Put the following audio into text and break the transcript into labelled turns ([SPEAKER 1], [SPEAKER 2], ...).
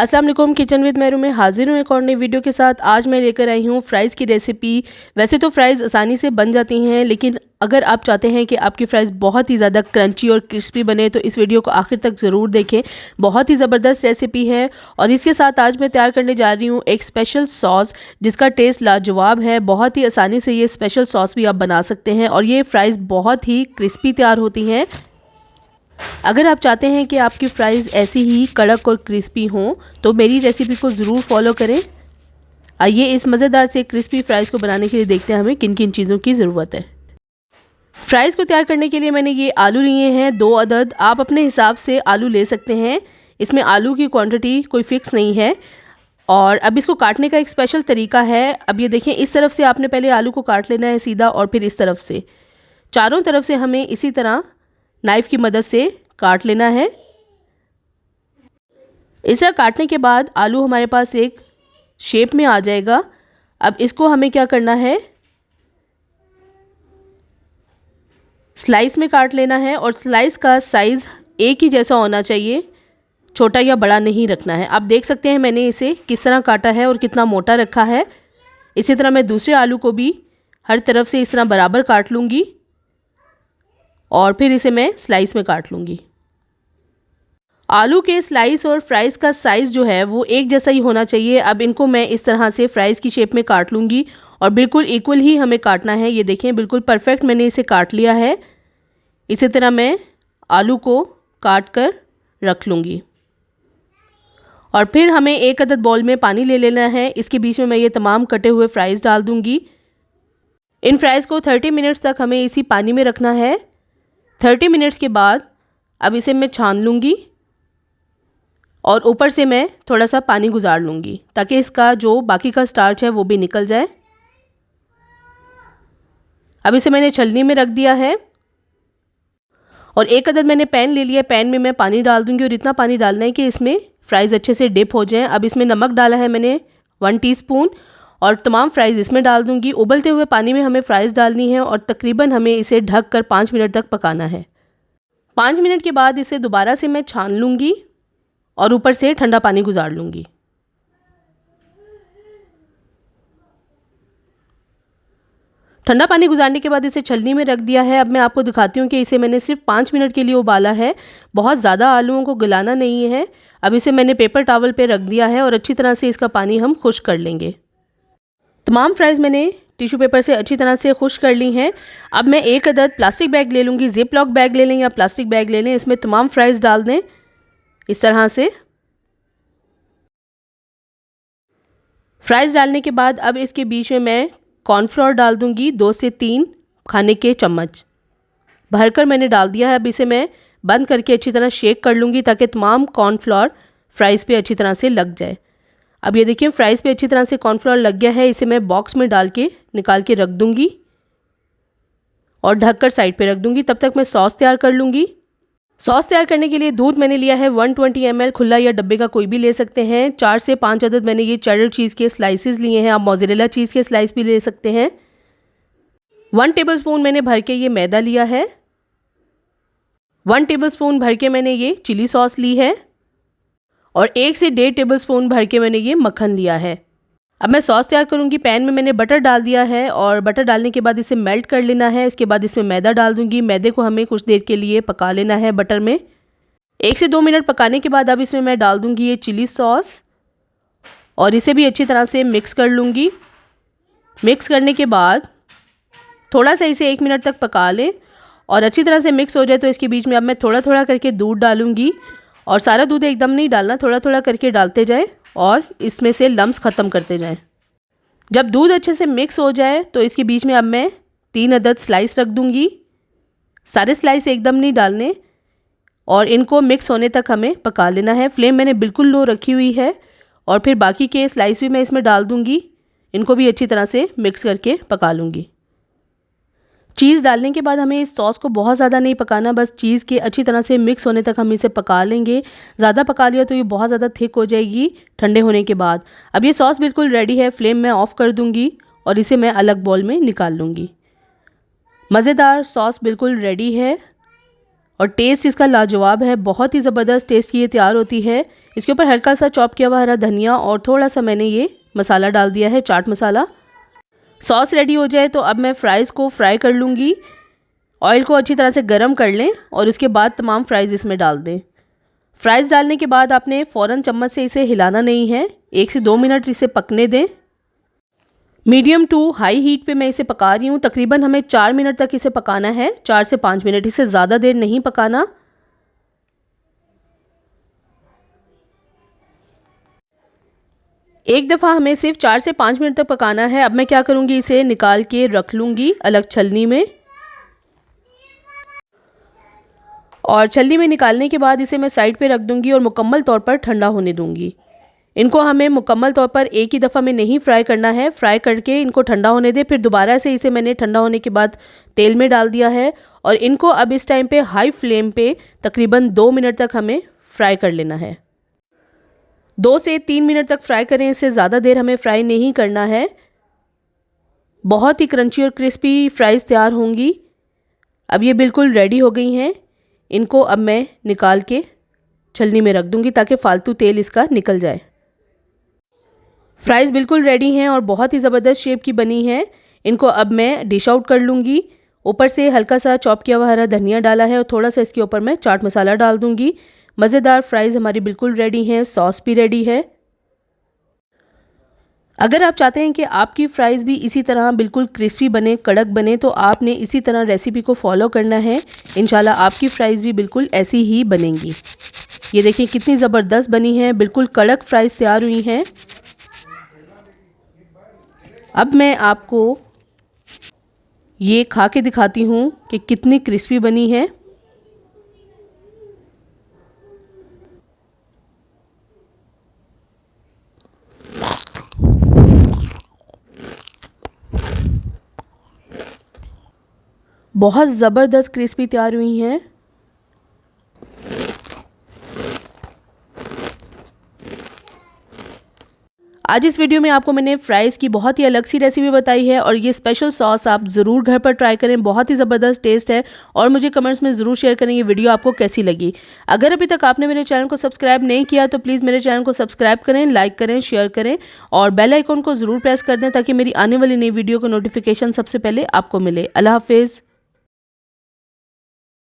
[SPEAKER 1] अस्सलाम वालेकुम, kitchen with Mehru में हाजिर हूँ एक और नई वीडियो के साथ। आज मैं लेकर आई हूँ फ़्राइज़ की रेसिपी। वैसे तो फ़्राइज़ आसानी से बन जाती हैं, लेकिन अगर आप चाहते हैं कि आपकी फ़्राइज़ बहुत ही ज़्यादा क्रंची और क्रिस्पी बने तो इस वीडियो को आखिर तक ज़रूर देखें। बहुत ही ज़बरदस्त रेसिपी है। और इसके साथ आज मैं तैयार करने जा रही हूँ एक स्पेशल सॉस जिसका टेस्ट लाजवाब है। बहुत ही आसानी से ये स्पेशल सॉस भी आप बना सकते हैं और ये फ़्राइज़ बहुत ही क्रिस्पी तैयार होती हैं। अगर आप चाहते हैं कि आपकी फ़्राइज़ ऐसी ही कड़क और क्रिस्पी हों तो मेरी रेसिपी को ज़रूर फॉलो करें। आइए इस मज़ेदार से क्रिस्पी फ़्राइज़ को बनाने के लिए देखते हैं हमें किन किन चीज़ों की ज़रूरत है। फ़्राइज़ को तैयार करने के लिए मैंने ये आलू लिए हैं 2 अदद। आप अपने हिसाब से आलू ले सकते हैं, इसमें आलू की क्वांटिटी कोई फ़िक्स नहीं है। और अब इसको काटने का एक स्पेशल तरीका है। अब ये देखें, इस तरफ से आपने पहले आलू को काट लेना है सीधा और फिर इस तरफ से, चारों तरफ से हमें इसी तरह नाइफ़ की मदद से काट लेना है। इस तरह काटने के बाद आलू हमारे पास एक शेप में आ जाएगा। अब इसको हमें क्या करना है, स्लाइस में काट लेना है और स्लाइस का साइज़ एक ही जैसा होना चाहिए, छोटा या बड़ा नहीं रखना है। आप देख सकते हैं मैंने इसे किस तरह काटा है और कितना मोटा रखा है। इसी तरह मैं दूसरे आलू को भी हर तरफ से इस तरह बराबर काट लूँगी और फिर इसे मैं स्लाइस में काट लूँगी। आलू के स्लाइस और फ्राइज़ का साइज़ जो है वो एक जैसा ही होना चाहिए। अब इनको मैं इस तरह से फ्राइज़ की शेप में काट लूँगी और बिल्कुल इक्वल ही हमें काटना है। ये देखें, बिल्कुल परफेक्ट मैंने इसे काट लिया है। इसी तरह मैं आलू को काट कर रख लूँगी और फिर हमें एक अदद बाउल में पानी ले लेना है। इसके बीच में मैं ये तमाम कटे हुए फ्राइज़ डाल दूँगी। इन फ्राइज़ को 30 मिनट्स तक हमें इसी पानी में रखना है। 30 मिनट्स के बाद अब इसे मैं छान लूँगी और ऊपर से मैं थोड़ा सा पानी गुजार लूँगी ताकि इसका जो बाकी का स्टार्च है वो भी निकल जाए। अब इसे मैंने छलनी में रख दिया है और एक अदद मैंने पैन ले लिया। पैन में मैं पानी डाल दूँगी और इतना पानी डालना है कि इसमें फ़्राइज़ अच्छे से डिप हो जाएं। अब इसमें नमक डाला है मैंने 1 टीस्पून और तमाम फ़्राइज़ इसमें डाल दूँगी। उबलते हुए पानी में हमें फ़्राइज़ डालनी है और तकरीबन हमें इसे ढक कर 5 मिनट तक पकाना है। 5 मिनट के बाद इसे दोबारा से मैं छान लूँगी और ऊपर से ठंडा पानी गुजार लूँगी। ठंडा पानी गुजारने के बाद इसे छलनी में रख दिया है। अब मैं आपको दिखाती हूँ कि इसे मैंने सिर्फ 5 मिनट के लिए उबाला है, बहुत ज़्यादा आलूओं को गलाना नहीं है। अब इसे मैंने पेपर टॉवल पे रख दिया है और अच्छी तरह से इसका पानी हम खुश्क कर लेंगे। तमाम फ्राइज़ मैंने टिश्यू पेपर से अच्छी तरह से खुश्क कर ली हैं। अब मैं एक अदद प्लास्टिक बैग ले लूँगी। ज़िप लॉक बैग ले लें या प्लास्टिक बैग ले लें, इसमें तमाम फ्राइज़ डाल दें इस तरह से। फ्राइज़ डालने के बाद अब इसके बीच में मैं कॉर्नफ्लोर डाल दूंगी 2 से 3 खाने के चम्मच भरकर मैंने डाल दिया है। अब इसे मैं बंद करके अच्छी तरह शेक कर लूँगी ताकि तमाम कॉर्नफ्लोर फ्राइज़ पे अच्छी तरह से लग जाए। अब ये देखिए, फ्राइज़ पे अच्छी तरह से कॉर्नफ्लोर लग गया है। इसे मैं बॉक्स में डाल के निकाल के रख दूँगी और ढककर साइड पे रख दूँगी। तब तक मैं सॉस तैयार कर लूँगी। सॉस तैयार करने के लिए दूध मैंने लिया है 120 ml, खुला या डब्बे का कोई भी ले सकते हैं। 4 से 5 अदद मैंने ये चेडर चीज़ के स्लाइसेस लिए हैं, आप मोज़रेला चीज़ के स्लाइस भी ले सकते हैं। 1 टेबलस्पून मैंने भर के ये मैदा लिया है। 1 टेबलस्पून भर के मैंने ये चिली सॉस ली है और 1 से 1.5 टेबलस्पून भर के मैंने ये मक्खन लिया है। अब मैं सॉस तैयार करूँगी। पैन में मैंने बटर डाल दिया है और बटर डालने के बाद इसे मेल्ट कर लेना है। इसके बाद इसमें मैदा डाल दूँगी। मैदे को हमें कुछ देर के लिए पका लेना है बटर में। 1 से 2 मिनट पकाने के बाद अब इसमें मैं डाल दूँगी ये चिली सॉस और इसे भी अच्छी तरह से मिक्स कर लूँगी। मिक्स करने के बाद थोड़ा सा इसे 1 मिनट तक पका लें और अच्छी तरह से मिक्स हो जाए तो इसके बीच में अब मैं थोड़ा थोड़ा करके दूध डालूँगी और सारा दूध एकदम नहीं डालना, थोड़ा थोड़ा करके डालते जाएं और इसमें से लम्स ख़त्म करते जाएं। जब दूध अच्छे से मिक्स हो जाए तो इसके बीच में अब मैं 3 अदद स्लाइस रख दूँगी। सारे स्लाइस एकदम नहीं डालने और इनको मिक्स होने तक हमें पका लेना है। फ्लेम मैंने बिल्कुल लो रखी हुई है और फिर बाकी के स्लाइस भी मैं इसमें डाल दूँगी। इनको भी अच्छी तरह से मिक्स करके पका लूँगी। चीज़ डालने के बाद हमें इस सॉस को बहुत ज़्यादा नहीं पकाना, बस चीज़ के अच्छी तरह से मिक्स होने तक हम इसे पका लेंगे। ज़्यादा पका लिया तो ये बहुत ज़्यादा थिक हो जाएगी ठंडे होने के बाद। अब ये सॉस बिल्कुल रेडी है। फ्लेम मैं ऑफ़ कर दूँगी और इसे मैं अलग बाउल में निकाल लूँगी। मज़ेदार सॉस बिल्कुल रेडी है और टेस्ट इसका लाजवाब है। बहुत ही ज़बरदस्त टेस्ट की ये तैयार होती है। इसके ऊपर हल्का सा चॉप किया हुआ हरा धनिया और थोड़ा सा मैंने ये मसाला डाल दिया है, चाट मसाला। सॉस रेडी हो जाए तो अब मैं फ़्राइज़ को फ्राई कर लूँगी। ऑयल को अच्छी तरह से गरम कर लें और उसके बाद तमाम फ़्राइज़ इसमें डाल दें। फ़्राइज़ डालने के बाद आपने फ़ौरन चम्मच से इसे हिलाना नहीं है, 1 से 2 मिनट इसे पकने दें। मीडियम टू हाई हीट पे मैं इसे पका रही हूँ। तकरीबन हमें 4 मिनट तक इसे पकाना है, 4 से 5 मिनट, इसे ज़्यादा देर नहीं पकाना। एक दफ़ा हमें सिर्फ 4 से 5 मिनट तक पकाना है। अब मैं क्या करूँगी, इसे निकाल के रख लूँगी अलग छलनी में, और छलनी में निकालने के बाद इसे मैं साइड पे रख दूँगी और मुकम्मल तौर पर ठंडा होने दूँगी। इनको हमें मुकम्मल तौर पर एक ही दफ़ा में नहीं फ्राई करना है, फ्राई करके इनको ठंडा होने दें। फिर दोबारा से इसे मैंने ठंडा होने के बाद तेल में डाल दिया है और इनको अब इस टाइम पे हाई फ्लेम पे तकरीबन 2 मिनट तक हमें फ्राई कर लेना है। 2 से 3 मिनट तक फ्राई करें, इससे ज़्यादा देर हमें फ्राई नहीं करना है। बहुत ही क्रंची और क्रिस्पी फ्राइज़ तैयार होंगी। अब ये बिल्कुल रेडी हो गई हैं। इनको अब मैं निकाल के छलनी में रख दूँगी ताकि फ़ालतू तेल इसका निकल जाए। फ़्राइज़ बिल्कुल रेडी हैं और बहुत ही ज़बरदस्त शेप की बनी हैं। इनको अब मैं डिश आउट कर लूँगी। ऊपर से हल्का सा चॉप किया हुआ हरा धनिया डाला है और थोड़ा सा इसके ऊपर मैं चाट मसाला डाल दूँगी। मज़ेदार फ़्राइज़ हमारी बिल्कुल रेडी हैं, सॉस भी रेडी है। अगर आप चाहते हैं कि आपकी फ़्राइज़ भी इसी तरह बिल्कुल क्रिस्पी बने, कड़क बने, तो आपने इसी तरह रेसिपी को फॉलो करना है। इंशाल्लाह आपकी फ़्राइज़ भी बिल्कुल ऐसी ही बनेंगी। ये देखिए कितनी ज़बरदस्त बनी है, बिल्कुल कड़क फ़्राइज़ तैयार हुई हैं। अब मैं आपको ये खा के दिखाती हूँ कि कितनी क्रिस्पी बनी है। बहुत ज़बरदस्त क्रिस्पी तैयार हुई हैं। आज इस वीडियो में आपको मैंने फ़्राइज़ की बहुत ही अलग सी रेसिपी बताई है और ये स्पेशल सॉस आप ज़रूर घर पर ट्राई करें, बहुत ही ज़बरदस्त टेस्ट है। और मुझे कमेंट्स में ज़रूर शेयर करें ये वीडियो आपको कैसी लगी। अगर अभी तक आपने मेरे चैनल को सब्सक्राइब नहीं किया तो प्लीज़ मेरे चैनल को सब्सक्राइब करें, लाइक करें, शेयर करें और बेल आइकन को ज़रूर प्रेस कर दें ताकि मेरी आने वाली नई वीडियो का नोटिफिकेशन सबसे पहले आपको मिले। अल्लाह हाफ़िज़।